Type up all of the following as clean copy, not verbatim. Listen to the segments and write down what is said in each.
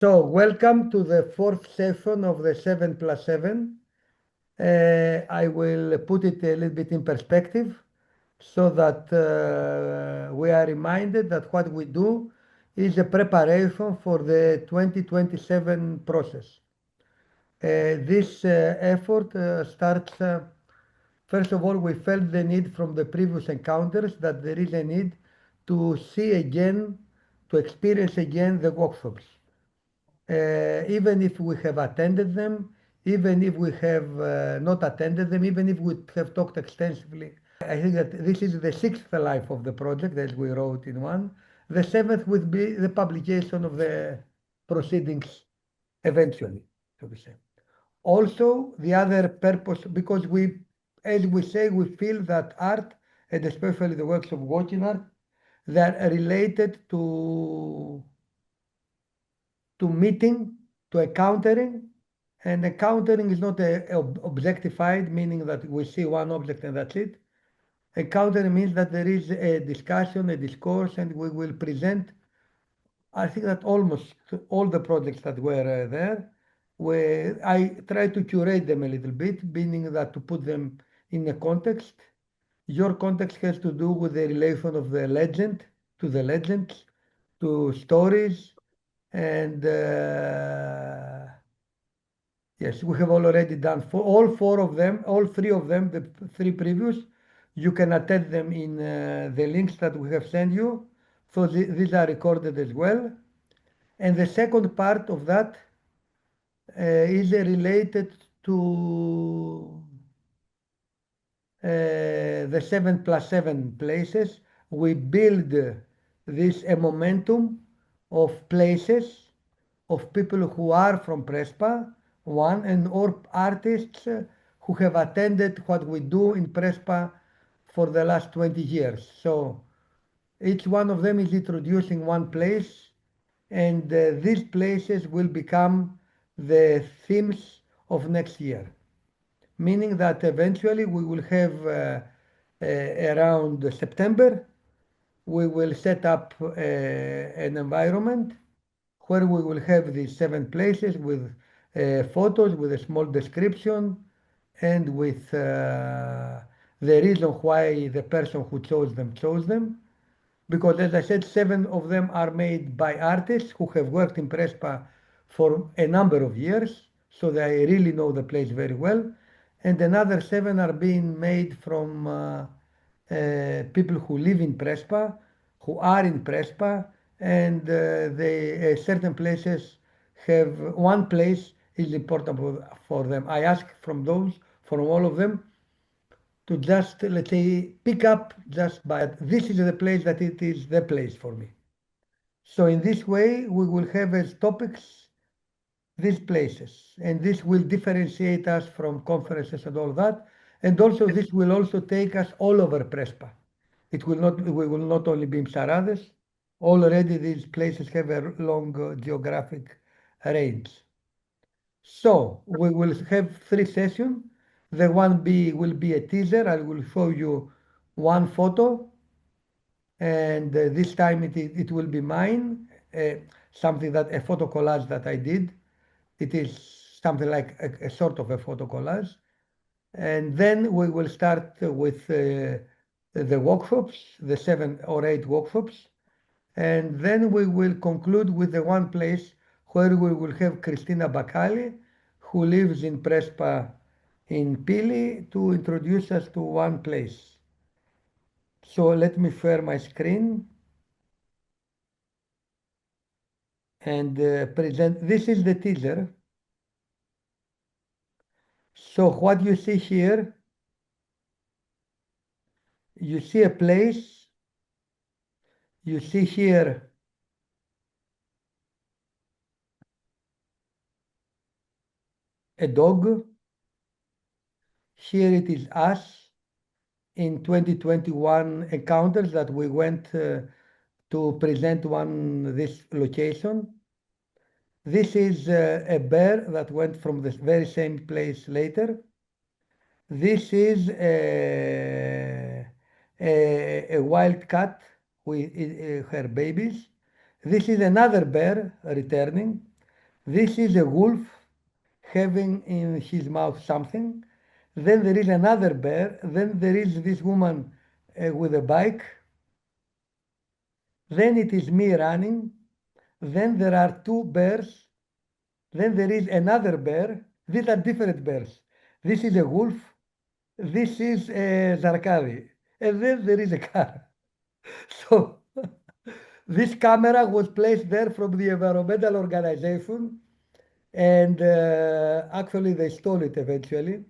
So, welcome to the fourth session of the 7+7. I will put it a little bit in perspective so that we are reminded that what we do is a preparation for the 2027 process. This effort starts, first of all, we felt the need from the previous encounters that there is a need to see again, to experience again the workshops. Even if we have attended them, even if we have not attended them, even if we have talked extensively. I think that this is the sixth life of the project, as we wrote in one. The seventh would be the publication of the proceedings eventually, so to say. Also, the other purpose, because we, as we say, we feel that art, and especially the works of walking art, they are related to meeting, to encountering, and encountering is not objectified, meaning that we see one object and that's it. Encountering means that there is a discussion, a discourse, and we will present. I think that almost all the projects that were there, where I try to curate them a little bit, meaning that to put them in a context. Your context has to do with the relation of the legend to the legends, to stories, and yes, we have already done all four of them, all three of them, the three previous. You can attach them in the links that we have sent you. So these are recorded as well. And the second part of that is related to the 7+7 places. We build this a momentum of places of people who are from Prespa, one, and or artists who have attended what we do in Prespa for the last 20 years. So each one of them is introducing one place, and these places will become the themes of next year. Meaning that eventually we will have around September, we will set up an environment where we will have these 7 places with photos, with a small description, and with the reason why the person who chose them. Because as I said, 7 of them are made by artists who have worked in Prespa for a number of years, so they really know the place very well. And another 7 are being made from people who live in Prespa, who are in Prespa, and certain places have one place is important for them. I ask from those, from all of them, to just, let's say, pick up just by this is the place that it is the place for me. So in this way, we will have as topics these places, and this will differentiate us from conferences and all that. And also, this will also take us all over Prespa. It will not, we will not only be in Sarades. Already these places have a long geographic range. So we will have 3 sessions. The one B will be a teaser. I will show you one photo, and this time it will be mine, something that a photo collage that I did. It is something like a sort of a photo collage. And then we will start with the workshops, the 7 or 8 workshops. And then we will conclude with the one place where we will have Christina Bacali, who lives in Prespa in Pili, to introduce us to one place. So let me share my screen and present. This is the teaser. So what you see here, you see a place, you see here a dog, here it is us in 2021 encounters that we went to present this location. This is a bear that went from the very same place later. This is a wild cat with her babies. This is another bear returning. This is a wolf having in his mouth something. Then there is another bear. Then there is this woman with a bike. Then it is me running. Then there are two bears. Then there is another bear. These are different bears. This is a wolf. This is a Zarkadi. And then there is a car. So this camera was placed there from the environmental organization, and actually they stole it eventually.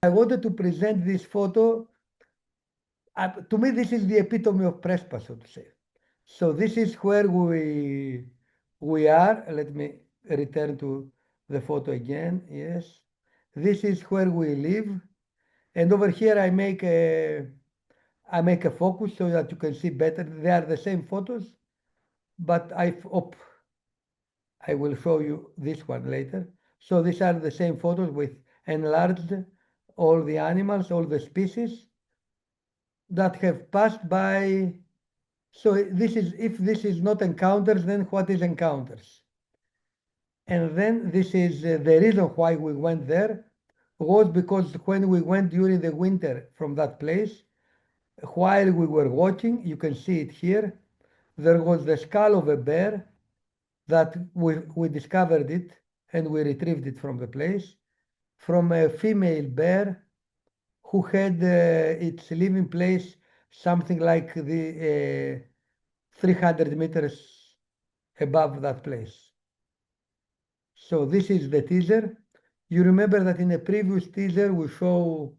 I wanted to present this photo. To me, this is the epitome of Prespes, so to say. So this is where we are. Let me return to the photo again. Yes, this is where we live, and over here I make a focus so that you can see better. They are the same photos, but I will show you this one later. So these are the same photos with enlarged all the animals, all the species that have passed by. So this is, if this is not encounters, then what is encounters? And then this is the reason why we went there was because when we went during the winter from that place, while we were watching, you can see it here, there was the skull of a bear that we discovered it and we retrieved it from the place from a female bear who had its living place something like the 300 meters above that place. So this is the teaser. You remember that in a previous teaser we show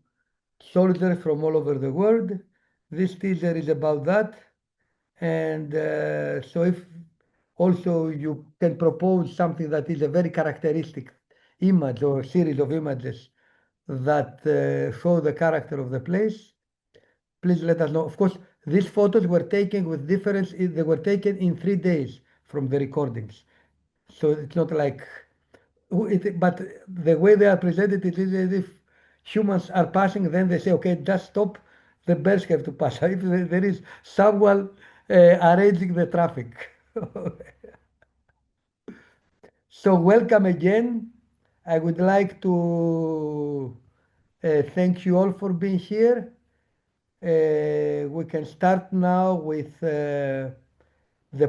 soldiers from all over the world. This teaser is about that. And so if also you can propose something that is a very characteristic image or series of images that show the character of the place, please let us know. Of course, these photos were taken with difference. They were taken in 3 days from the recordings. So it's not like, but the way they are presented, it is as if humans are passing, then they say, okay, just stop, the bears have to pass. If there is someone arranging the traffic. So welcome again. I would like to thank you all for being here. We can start now with the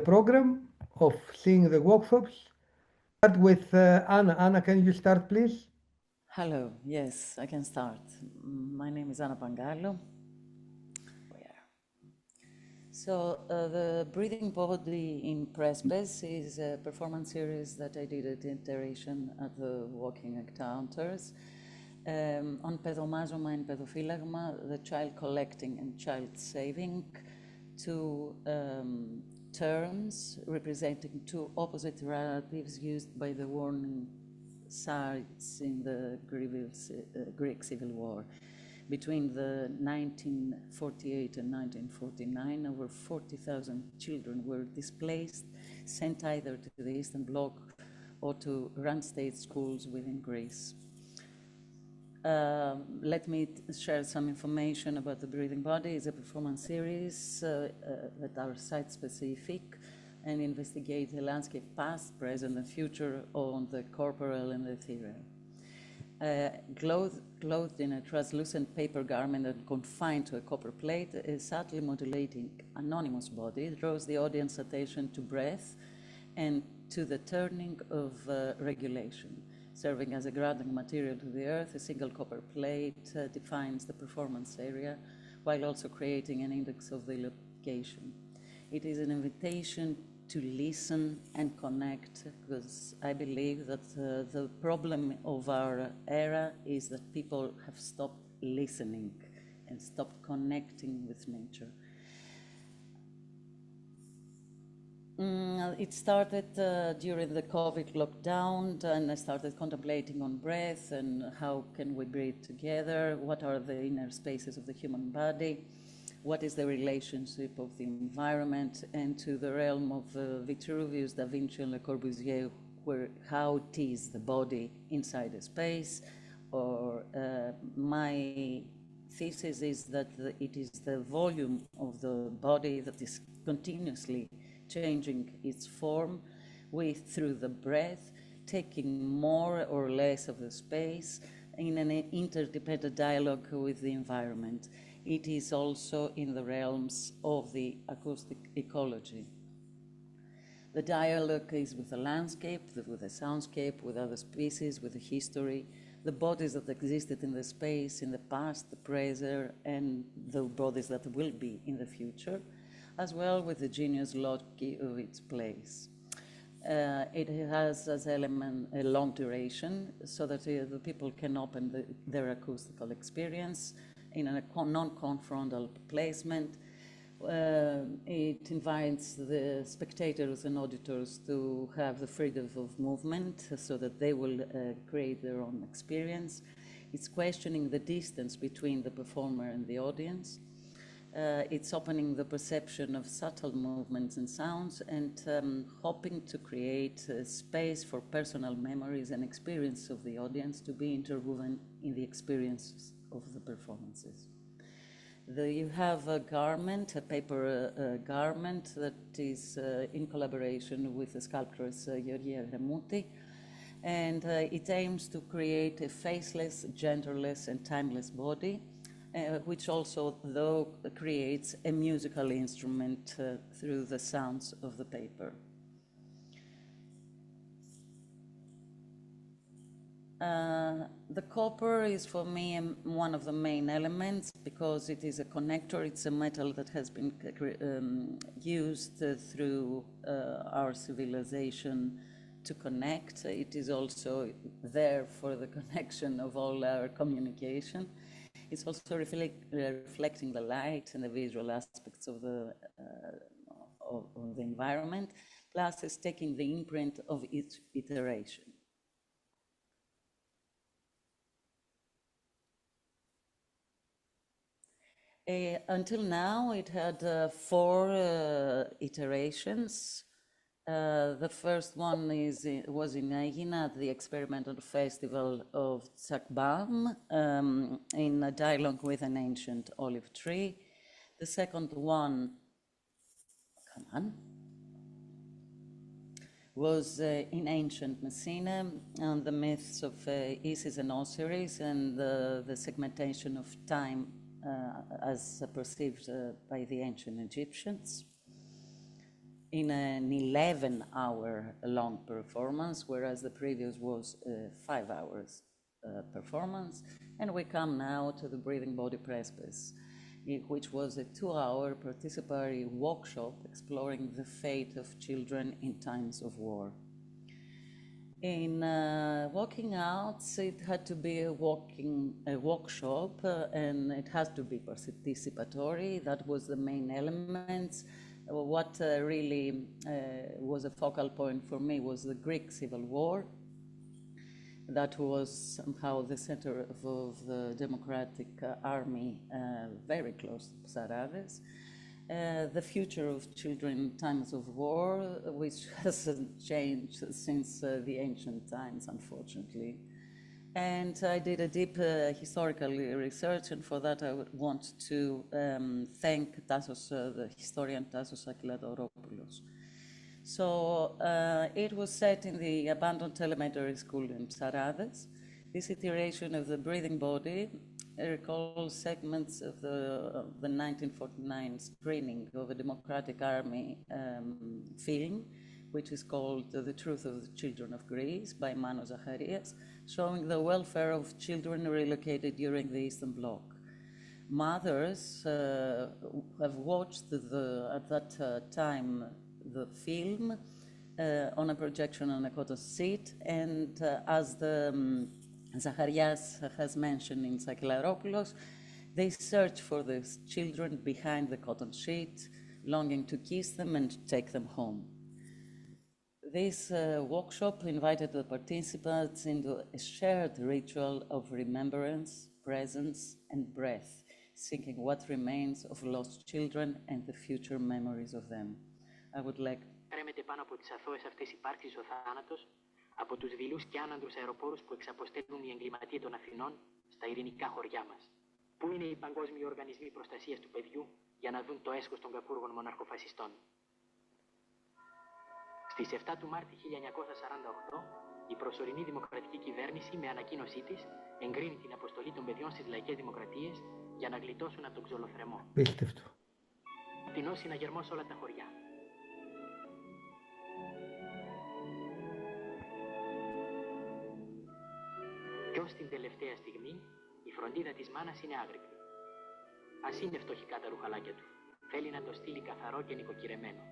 program of seeing the workshops. Start with Anna. Anna, can you start, please? Hello, yes, I can start. My name is Anna Pangallo. So the breathing body in Prespes is a performance series that I did at iteration at the Walking Encounters. On Pedomazoma and Pedophyllagma, the child collecting and child saving, two terms representing two opposite relatives used by the warning sides in the Greek Civil War. Between the 1948 and 1949, over 40,000 children were displaced, sent either to the Eastern Bloc or to run state schools within Greece. Let me share some information about the breathing body. It's a performance series that are site-specific and investigate the landscape past, present, and future on the corporeal and the ethereal. Clothed in a translucent paper garment and confined to a copper plate, a subtly modulating anonymous body draws the audience attention to breath and to the turning of regulation. Serving as a grounding material to the earth, a single copper plate defines the performance area while also creating an index of the location. It is an invitation to listen and connect, because I believe that the problem of our era is that people have stopped listening and stopped connecting with nature. It started during the COVID lockdown, and I started contemplating on breath and how can we breathe together, what are the inner spaces of the human body, what is the relationship of the environment, and to the realm of Vitruvius, Da Vinci, and Le Corbusier, where how it is the body inside a space. Or my thesis is that it is the volume of the body that is continuously changing its form through the breath, taking more or less of the space in an interdependent dialogue with the environment. It is also in the realms of the acoustic ecology. The dialogue is with the landscape, with the soundscape, with other species, with the history, the bodies that existed in the space in the past, the present, and the bodies that will be in the future, as well with the genealogy of its place. It has as element a long duration so that the people can open their acoustical experience in a non-confrontal placement. It invites the spectators and auditors to have the freedom of movement so that they will create their own experience. It's questioning the distance between the performer and the audience. It's opening the perception of subtle movements and sounds and hoping to create a space for personal memories and experience of the audience to be interwoven in the experiences of the performances. You have a garment, a paper garment that is in collaboration with the sculptress Georgia Remuti, and it aims to create a faceless, genderless, and timeless body, which also, though, creates a musical instrument through the sounds of the paper. The copper is for me one of the main elements because it is a connector. It's a metal that has been used through our civilization to connect. It is also there for the connection of all our communication. It's also reflecting the light and the visual aspects of the environment, plus it's taking the imprint of each iteration. Until now, it had 4 iterations. The first one was in Aegina at the Experimental Festival of Zakbam in a dialogue with an ancient olive tree. The second one, was in ancient Messina on the myths of Isis and Osiris and the segmentation of time as perceived by the ancient Egyptians, in an 11-hour long performance, whereas the previous was 5 hours performance. And we come now to the Breathing Body Prespes, which was a 2-hour participatory workshop exploring the fate of children in times of war. In walking out, it had to be a workshop, and it has to be participatory. That was the main element. What really was a focal point for me was the Greek Civil War. That was somehow the center of the Democratic Army, very close to Sarades. The future of children in times of war, which hasn't changed since the ancient times, unfortunately. And I did a deep historical research, and for that I would want to thank Tassos, the historian Tassos Akiladoropoulos. So it was set in the abandoned elementary school in Sarades. This iteration of the breathing body recalls segments of the 1949 screening of a Democratic Army film, which is called The Truth of the Children of Greece by Manos Zacharias, showing the welfare of children relocated during the Eastern Bloc. Mothers have watched at that time the film on a projection on a cotton seat, and as the Zacharias has mentioned in Sakilaropoulos, they search for the children behind the cotton sheet, longing to kiss them and take them home. This workshop invited the participants into a shared ritual of remembrance, presence, and breath, seeking what remains of lost children and the future memories of them. I would like... Κρέμεται πάνω από τις αθώες αυτές υπάρξεις ο θάνατος, από τους δειλούς και άνανδρους αεροπόρους που εξαποστέλνουν οι εγκληματίες των Αθηνών στα ειρηνικά χωριά μας. Πού είναι οι παγκόσμιοι οργανισμοί προστασίας του παιδιού για να δουν το έσχος των κακούργων μοναρχοφασιστών? Στις 7 του Μάρτη 1948, Η προσωρινή δημοκρατική κυβέρνηση με ανακοίνωσή της εγκρίνει την αποστολή των παιδιών στις λαϊκές δημοκρατίες για να γλιτώσουν από τον ξολοθρεμό. Πίστευτο. Φτηνός συναγερμός σε όλα τα χωριά. Κι ως την τελευταία στιγμή, η φροντίδα της μάνας είναι άγρυπνη. Ας είναι φτωχικά τα ρουχαλάκια του. Θέλει να το στείλει καθαρό και νοικοκυρεμένο.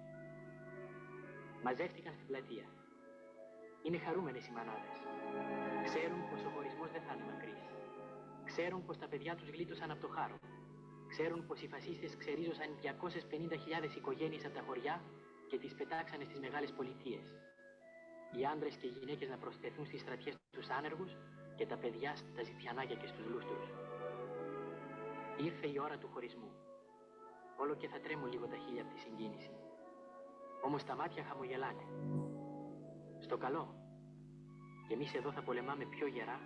Μαζεύτηκαν στην πλατεία. Είναι χαρούμενες οι μανάδες. Ξέρουν πως ο χωρισμός δεν θα είναι μακρύς. Ξέρουν πως τα παιδιά τους γλίτωσαν από το χάρο. Ξέρουν πως οι φασίστες ξερίζωσαν 250.000 οικογένειες από τα χωριά και τις πετάξανε στις μεγάλες πολιτείες. Οι άντρες και οι γυναίκες να προσθεθούν στις στρατιές τους άνεργους και τα παιδιά στα ζητιανάκια και στους λούστρους. Ήρθε η ώρα του χωρισμού. Όλο και θα τρέμουν λίγο τα χείλια από τη συγκίνηση. Όμως τα μάτια χαμογελάνε. Στο καλό. Και εμείς εδώ θα πολεμάμε πιο γερά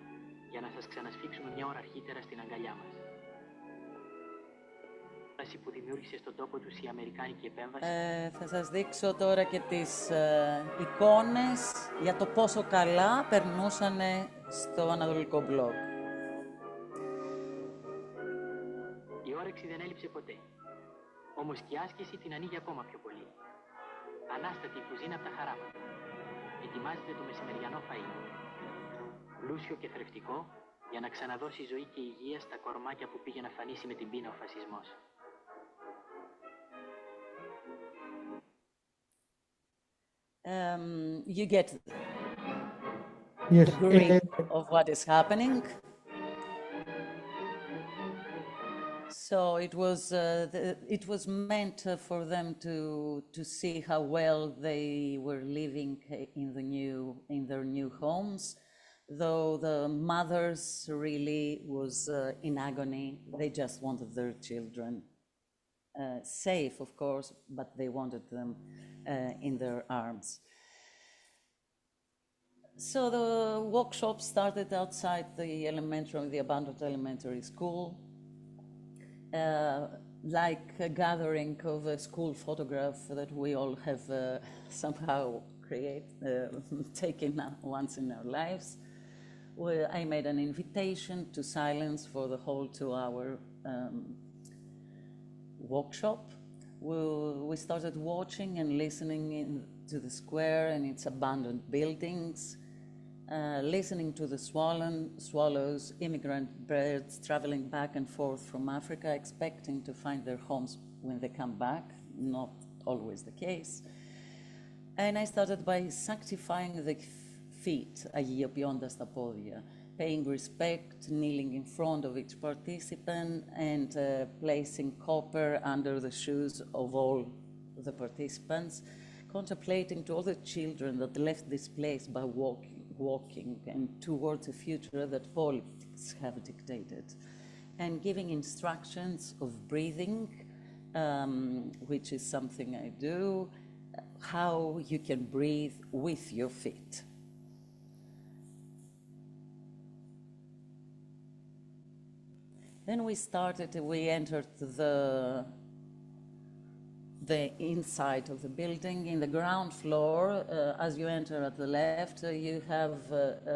για να σας ξανασφίξουμε μια ώρα αρχίτερα στην αγκαλιά μας. Που δημιούργησε στον τόπο τους η αμερικάνικη επέμβαση. Θα σας δείξω τώρα και τις εικόνες για το πόσο καλά περνούσαν στο Ανατολικό Μπλοκ. Η όρεξη δεν έλειψε ποτέ. Όμως και η άσκηση την ανοίγει ακόμα πιο πολύ. Ανάστατη η κουζίνα από τα χαράματα. Ετοιμάζεται το μεσημεριανό φαΐ. Πλούσιο και θρεπτικό για να ξαναδώσει ζωή και υγεία στα κορμάκια που πήγε να φανίσει με την πείνα ο φασισμός. You get Yes. the grip of what is happening. So it was meant for them to see how well they were living in their new homes, though the mothers really was in agony. They just wanted their children safe, of course, but they wanted them in their arms. So the walkshop started outside the abandoned elementary school, like a gathering of a school photograph that we all have somehow taken once in our lives. I made an invitation to silence for the whole 2-hour workshop. We started watching and listening to the square and its abandoned buildings, listening to the swallows, immigrant birds traveling back and forth from Africa, expecting to find their homes when they come back, not always the case. And I started by sanctifying the feet, αγιοποιώντας τα πόδια, paying respect, kneeling in front of each participant, and placing copper under the shoes of all the participants, contemplating to all the children that left this place by walking and towards a future that politics have dictated, and giving instructions of breathing, which is something I do, how you can breathe with your feet. Then we entered the inside of the building. In the ground floor, as you enter at the left, you have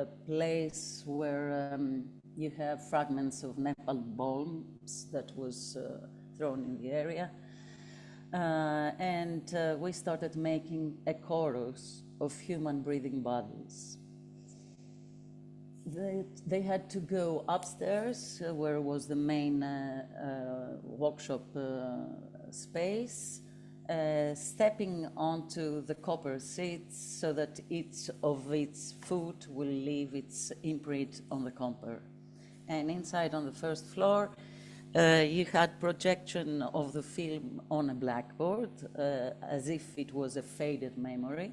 a place where you have fragments of napalm bombs that was thrown in the area. And we started making a chorus of human breathing bodies. They had to go upstairs, where was the main workshop space, stepping onto the copper seats so that each of its foot will leave its imprint on the copper. And inside on the first floor, you had projection of the film on a blackboard, as if it was a faded memory.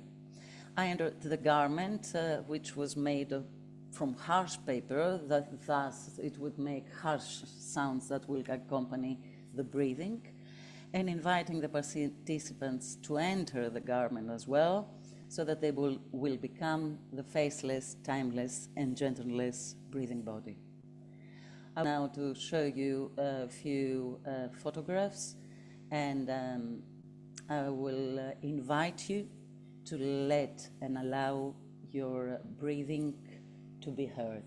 I entered the garment, which was made from harsh paper, thus it would make harsh sounds that will accompany the breathing, and inviting the participants to enter the garment as well, so that they will become the faceless, timeless, and gentleless breathing body. I will now to show you a few photographs, and I will invite you to let and allow your breathing to be heard.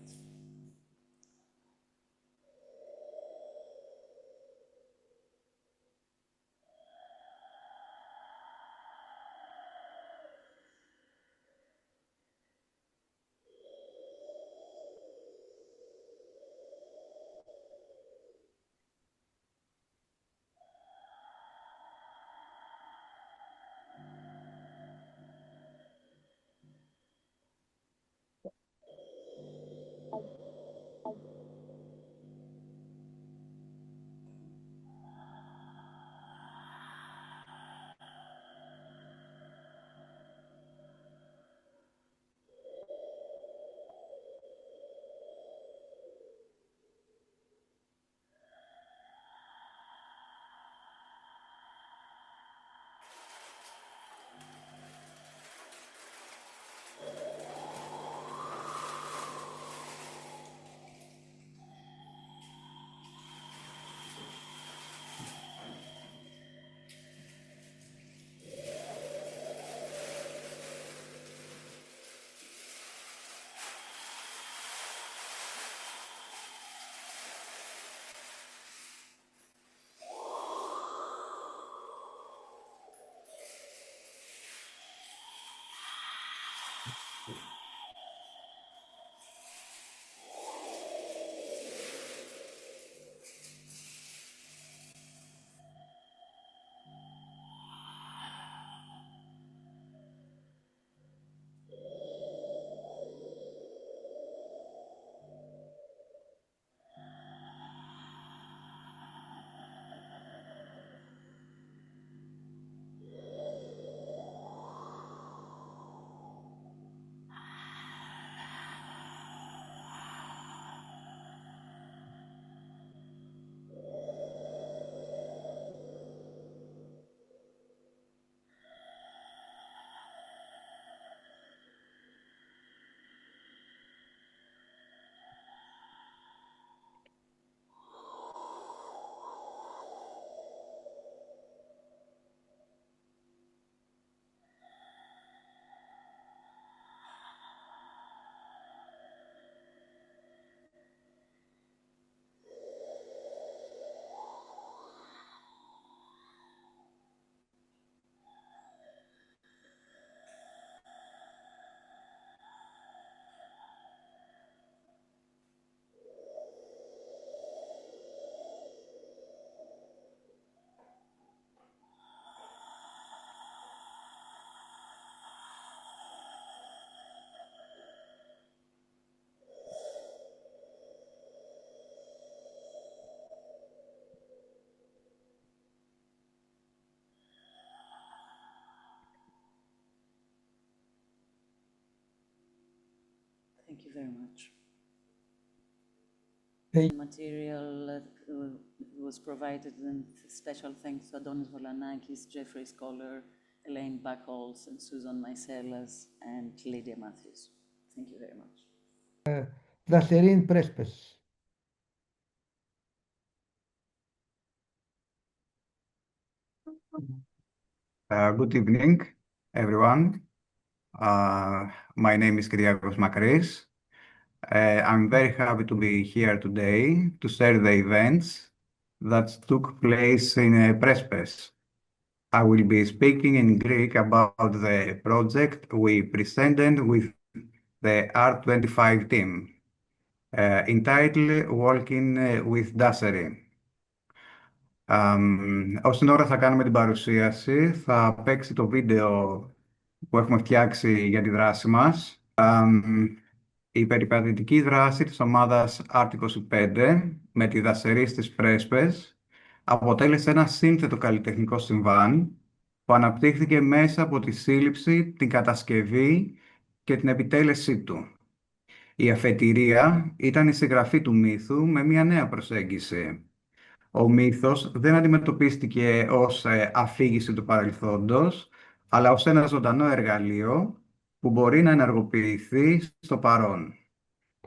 Thank you very much. Thank- Material was provided, and special thanks to Adonis Volanakis, Jeffrey Scholar, Elaine Buckholz, and Susan Mycelas, and Lydia Matthews. Thank you very much. Δασερήν Prespes. Good evening, everyone. My name is Kyriakos Makris. I'm very happy to be here today to share the events that took place in Prespes. I will be speaking in Greek about the project we presented with the R25 team, entitled Walking with Dassery. Όσον ώρα θα κάνουμε την παρουσίαση, θα παίξει το βίντεο που έχουμε φτιάξει για τη δράση μας. Η περιπατητική δράση της ομάδας R25 με τη δασερή στις Πρέσπες αποτέλεσε ένα σύνθετο καλλιτεχνικό συμβάν που αναπτύχθηκε μέσα από τη σύλληψη, την κατασκευή και την επιτέλεσή του. Η αφετηρία ήταν η συγγραφή του μύθου με μια νέα προσέγγιση. Ο μύθος δεν αντιμετωπίστηκε ως αφήγηση του παρελθόντος, αλλά ως ένα ζωντανό εργαλείο που μπορεί να ενεργοποιηθεί στο παρόν.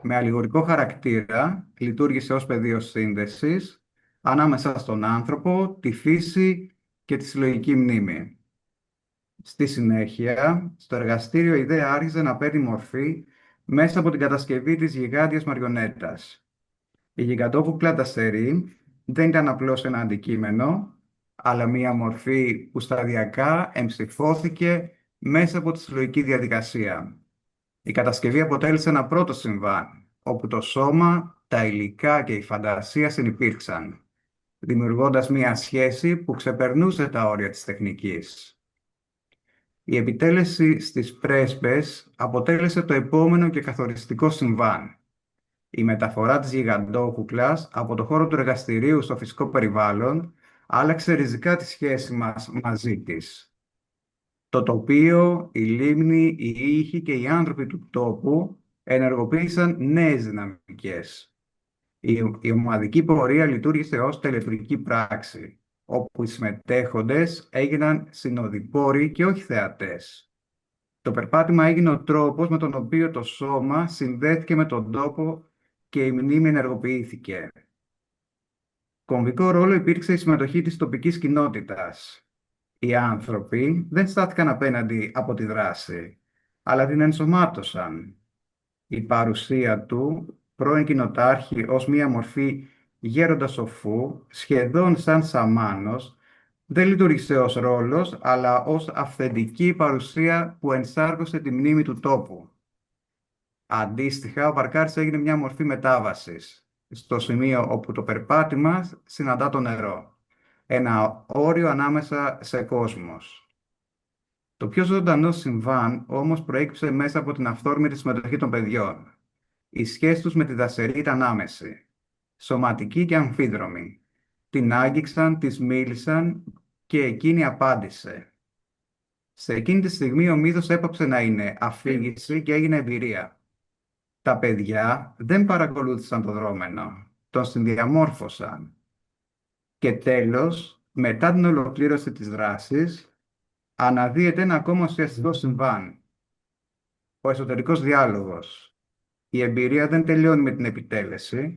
Με αλληγορικό χαρακτήρα λειτουργήσε ως πεδίο σύνδεσης ανάμεσα στον άνθρωπο, τη φύση και τη συλλογική μνήμη. Στη συνέχεια, στο εργαστήριο η ιδέα άρχισε να παίρνει μορφή μέσα από την κατασκευή της γιγάντιας μαριονέτας. Η γιγαντόκουκλα ντασερί δεν ήταν απλώς ένα αντικείμενο, αλλά μία μορφή που σταδιακά εμψηφώθηκε μέσα από τη συλλογική διαδικασία. Η κατασκευή αποτέλεσε ένα πρώτο συμβάν, όπου το σώμα, τα υλικά και η φαντασία συνυπήρξαν, δημιουργώντας μία σχέση που ξεπερνούσε τα όρια της τεχνικής. Η επιτέλεση στις Πρέσπες αποτέλεσε το επόμενο και καθοριστικό συμβάν. Η μεταφορά της γιγαντόκουκλας από το χώρο του εργαστηρίου στο φυσικό περιβάλλον άλλαξε ριζικά τη σχέση μας μαζί της. Το τοπίο, η λίμνη, οι ήχοι και οι άνθρωποι του τόπου ενεργοποίησαν νέες δυναμικές. Η ομαδική πορεία λειτουργήσε ως τελετουργική πράξη, όπου οι συμμετέχοντες έγιναν συνοδοιπόροι και όχι θεατές. Το περπάτημα έγινε ο τρόπος με τον οποίο το σώμα συνδέθηκε με τον τόπο και η μνήμη ενεργοποιήθηκε. Κομβικό ρόλο υπήρξε η συμμετοχή της τοπικής κοινότητας. Οι άνθρωποι δεν στάθηκαν απέναντι από τη δράση, αλλά την ενσωμάτωσαν. Η παρουσία του πρώην κοινοτάρχη ως μία μορφή γέροντα σοφού, σχεδόν σαν σαμάνος, δεν λειτουργήσε ως ρόλος, αλλά ως αυθεντική παρουσία που ενσάρκωσε τη μνήμη του τόπου. Αντίστοιχα, ο Βαρκάρης έγινε μια μορφή μετάβασης, στο σημείο όπου το περπάτημα συναντά το νερό. Ένα όριο ανάμεσα σε κόσμος. Το πιο ζωντανό συμβάν όμως προέκυψε μέσα από την αυθόρμητη συμμετοχή των παιδιών. Η σχέση τους με τη δασερή ήταν άμεση, σωματική και αμφίδρομη. Την άγγιξαν, της μίλησαν και εκείνη απάντησε. Σε εκείνη τη στιγμή ο μύθος έπαψε να είναι αφήγηση και έγινε εμπειρία. Τα παιδιά δεν παρακολούθησαν το δρόμενο, τον συνδιαμόρφωσαν. Και τέλος, μετά την ολοκλήρωση της δράσης, αναδύεται ένα ακόμα ουσιαστικό συμβάν. Ο εσωτερικός διάλογος. Η εμπειρία δεν τελειώνει με την επιτέλεση,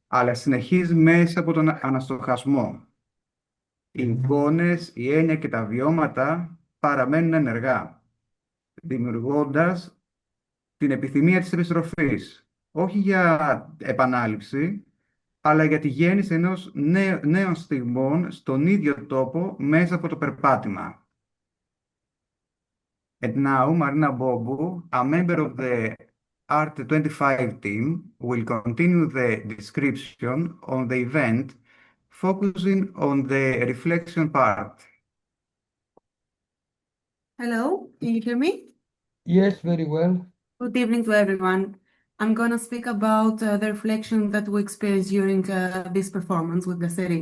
αλλά συνεχίζει μέσα από τον αναστοχασμό. Οι εικόνες, η έννοια και τα βιώματα παραμένουν ενεργά, δημιουργώντας την επιθυμία της επιστροφής, όχι για επανάληψη, αλλά για τη γέννηση ενός νέων στιγμών στον ίδιο τόπο μέσα από το περπάτημα. And now, Marina Bobu, a member of the Art 25 team, will continue the description on the event, focusing on the reflection part. Hello, can you hear me? Yes, very well. Good evening to everyone. I'm going to speak about the reflection that we experienced during this performance with Daseri.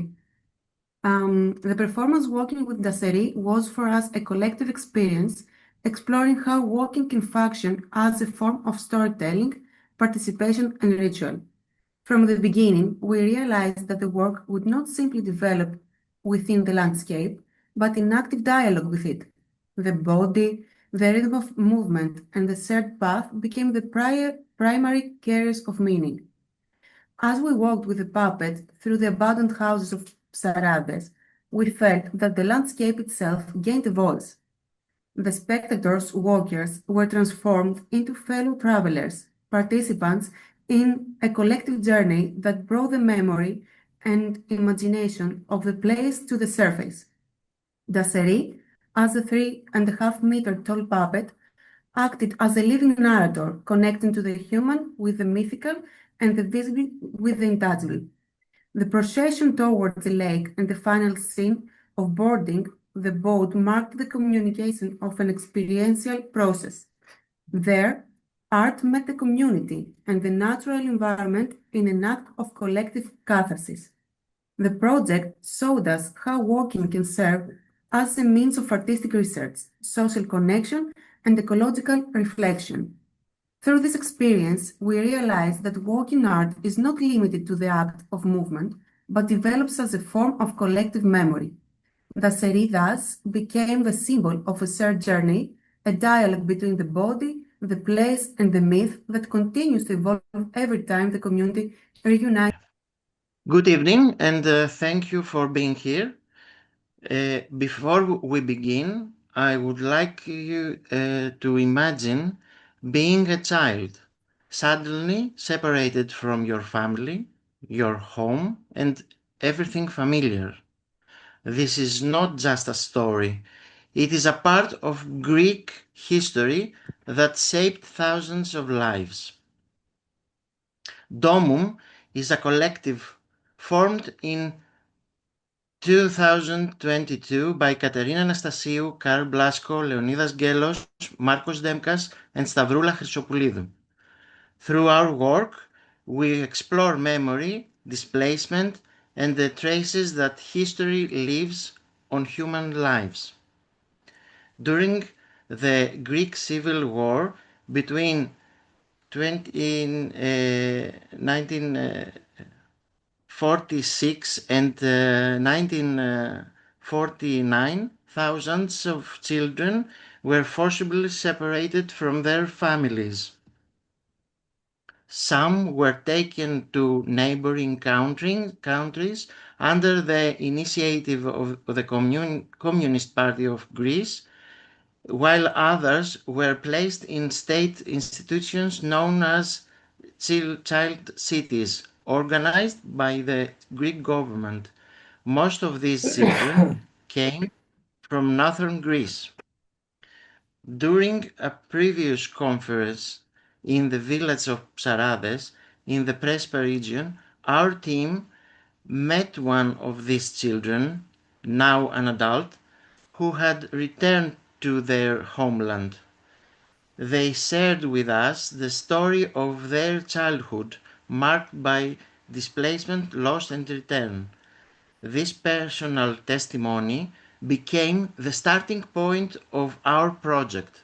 The performance Walking with Daseri was for us a collective experience exploring how walking can function as a form of storytelling, participation, and ritual. From the beginning, we realized that the work would not simply develop within the landscape, but in active dialogue with it. The body, the rhythm of movement, and the shared path became the primary carriers of meaning. As we walked with the puppet through the abandoned houses of Psarades, we felt that the landscape itself gained a voice. The spectators, walkers, were transformed into fellow travelers, participants in a collective journey that brought the memory and imagination of the place to the surface. Daseri, as a 3.5-meter tall puppet, acted as a living narrator, connecting to the human with the mythical and the visible with the intangible. The procession towards the lake and the final scene of boarding the boat marked the communication of an experiential process. There, art met the community and the natural environment in an act of collective catharsis. The project showed us how walking can serve as a means of artistic research, social connection, and ecological reflection. Through this experience, we realized that walking art is not limited to the act of movement, but develops as a form of collective memory. Daseri thus became the symbol of a shared journey, a dialogue between the body, the place, and the myth that continues to evolve every time the community reunites. Good evening, and thank you for being here. Before we begin, I would like you to imagine being a child, suddenly separated from your family, your home, and everything familiar. This is not just a story. It is a part of Greek history that shaped thousands of lives. Domum is a collective formed in 2022 by Katerina Anastasiou, Karl Blasko, Leonidas Gelos, Marcos Demkas, and Stavroula Chrysopoulidou. Through our work, we explore memory, displacement, and the traces that history leaves on human lives. During the Greek Civil War between 1946 and 1949, thousands of children were forcibly separated from their families. Some were taken to neighboring countries under the initiative of the Communist Party of Greece, while others were placed in state institutions known as child cities, organized by the Greek government. Most of these children came from northern Greece. During a previous conference in the village of Psarades in the Prespes region, our team met one of these children, now an adult, who had returned to their homeland. They shared with us the story of their childhood, marked by displacement, loss, and return. This personal testimony became the starting point of our project.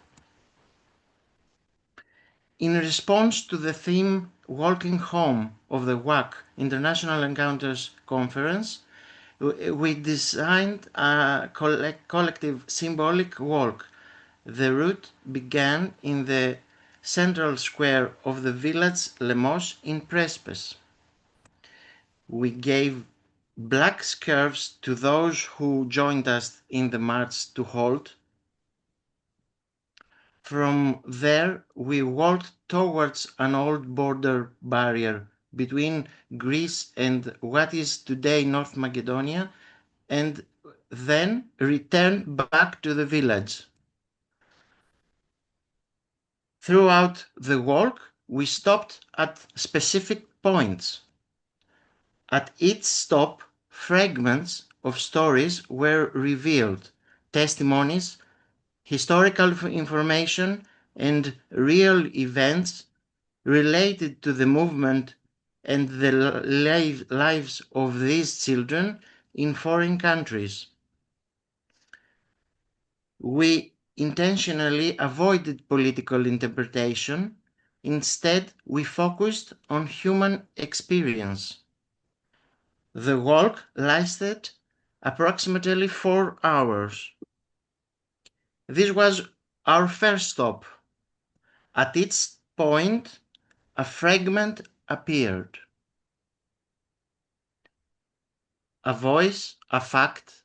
In response to the theme Walking Home of the WAC International Encounters Conference, we designed a collective symbolic walk. The route began in the central square of the village Lemos in Prespes. We gave black scarves to those who joined us in the march to halt. From there, we walked towards an old border barrier between Greece and what is today North Macedonia, and then returned back to the village. Throughout the walk, we stopped at specific points. At each stop, fragments of stories were revealed, testimonies, historical information, and real events related to the movement and the lives of these children in foreign countries. We intentionally avoided political interpretation. Instead, we focused on human experience. The walk lasted approximately 4 hours. This was our first stop. At each point, a fragment appeared. A voice, a fact,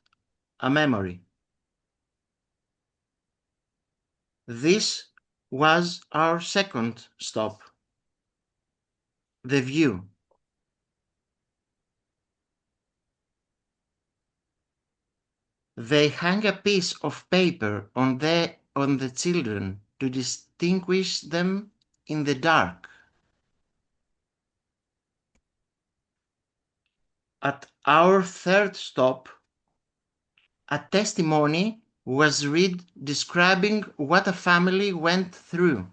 a memory. This was our second stop. The view. They hung a piece of paper on the children to distinguish them in the dark. At our third stop, a testimony was read describing what a family went through.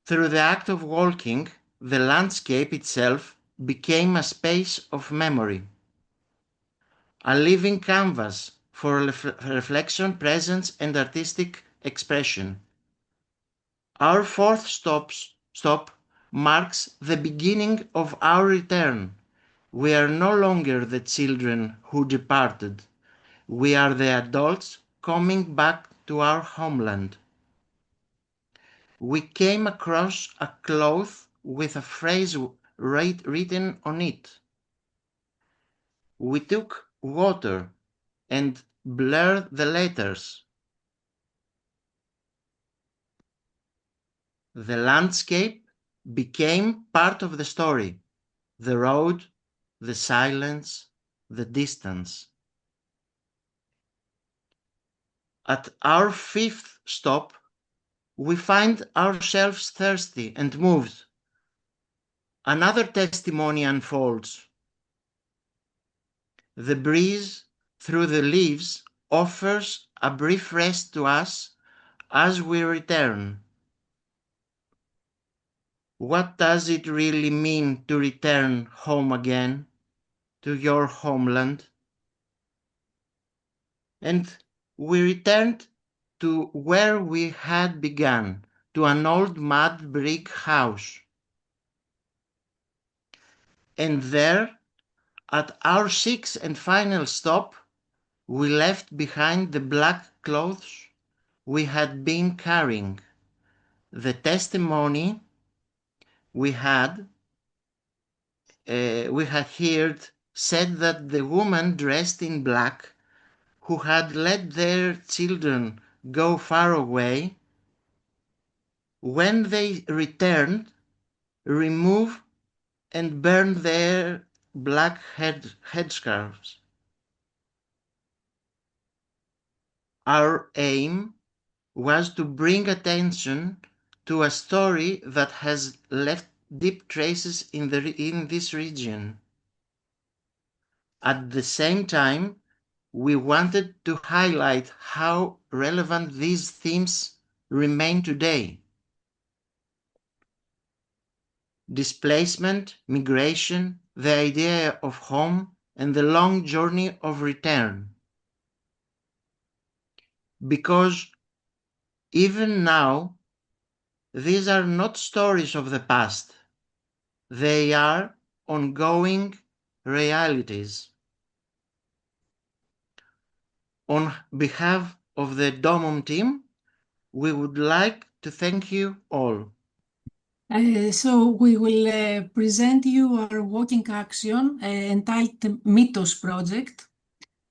Through the act of walking, the landscape itself became a space of memory, a living canvas for reflection, presence, and artistic expression. Our fourth stop marks the beginning of our return. We are no longer the children who departed. We are the adults coming back to our homeland. We came across a cloth with a phrase written on it. We took water and blur the letters. The landscape became part of the story, the road, the silence, the distance. At our fifth stop, we find ourselves thirsty and moved. Another testimony unfolds. The breeze through the leaves offers a brief rest to us as we return. What does it really mean to return home again, to your homeland? And we returned to where we had begun, to an old mud brick house. And there, at our sixth and final stop, we left behind the black clothes we had been carrying. The testimony we had heard said that the woman dressed in black, who had let their children go far away, when they returned, removed and burned their black headscarves. Our aim was to bring attention to a story that has left deep traces in this region. At the same time, we wanted to highlight how relevant these themes remain today. Displacement, migration, the idea of home, and the long journey of return. Because even now, these are not stories of the past. They are ongoing realities. On behalf of the DOMOM team, we would like to thank you all. So we will present you our working action entitled Mythos Project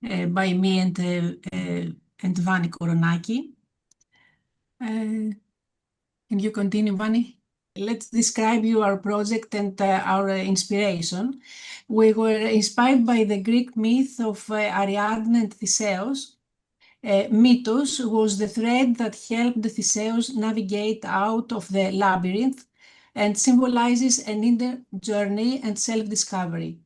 by me and Vani Koronaki. Can you continue, Vani? Let's describe you our project and our inspiration. We were inspired by the Greek myth of Ariadne and Theseus. Mythos was the thread that helped Theseus navigate out of the labyrinth and symbolizes an inner journey and self-discovery.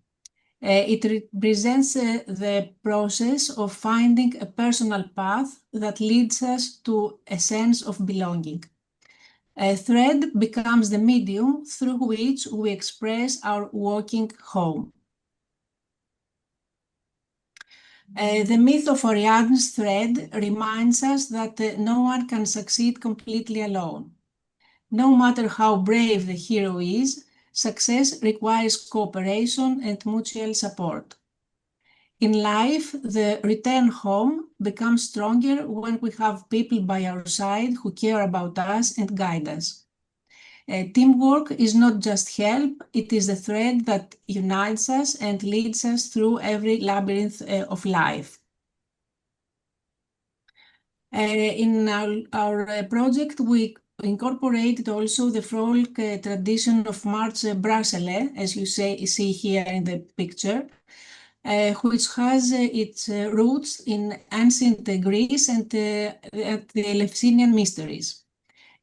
It represents the process of finding a personal path that leads us to a sense of belonging. A thread becomes the medium through which we express our walking home. The myth of Ariadne's thread reminds us that no one can succeed completely alone. No matter how brave the hero is, success requires cooperation and mutual support. In life, the return home becomes stronger when we have people by our side who care about us and guide us. Teamwork is not just help, it is the thread that unites us and leads us through every labyrinth of life. In our project, we incorporated also the folk tradition of March Bracelet, as you see here in the picture, which has its roots in ancient Greece and the Eleusinian mysteries.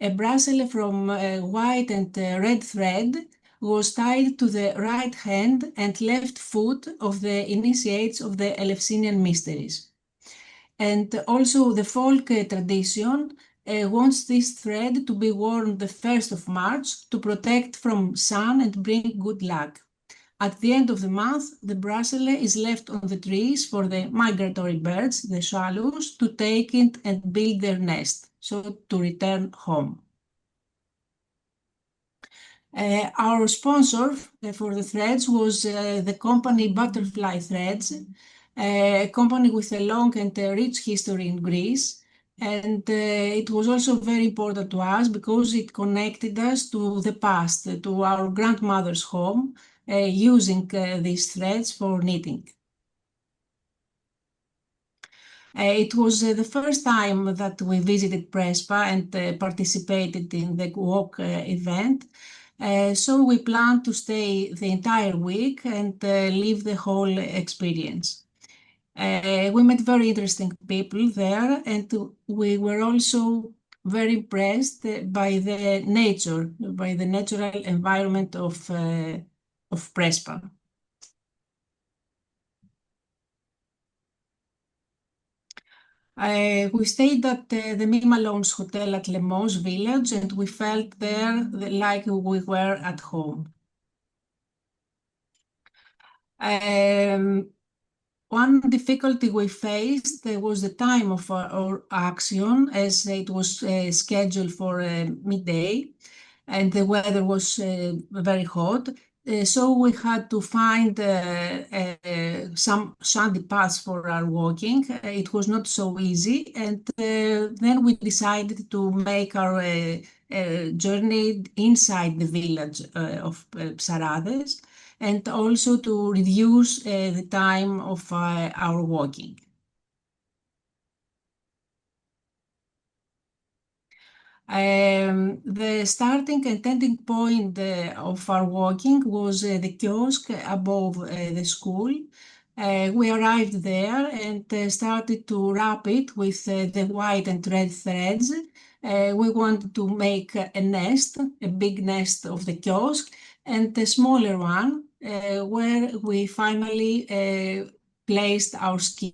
A bracelet from white and red thread was tied to the right hand and left foot of the initiates of the Eleusinian mysteries. And also the folk tradition wants this thread to be worn the 1st of March to protect from sun and bring good luck. At the end of the month, the bracelet is left on the trees for the migratory birds, the swallows, to take it and build their nest, so to return home. Our sponsor for the threads was the company Butterfly Threads, a company with a long and rich history in Greece. And it was also very important to us because it connected us to the past, to our grandmother's home, using these threads for knitting. It was the first time that we visited Prespa and participated in the walk event. So we plan to stay the entire week and live the whole experience. We met very interesting people there, and we were also very impressed by the nature, by the natural environment of Prespa. We stayed at the Mimalones Hotel at Lemos Village, and we felt there like we were at home. One difficulty we faced was the time of our action, as it was scheduled for midday, and the weather was very hot. So we had to find some sandy paths for our walking. It was not so easy, and then we decided to make our journey inside the village of Psarades, and also to reduce the time of our walking. The starting and ending point of our walking was the kiosk above the school. We arrived there and started to wrap it with the white and red threads. We wanted to make a nest, a big nest of the kiosk, and a smaller one where we finally placed our skis.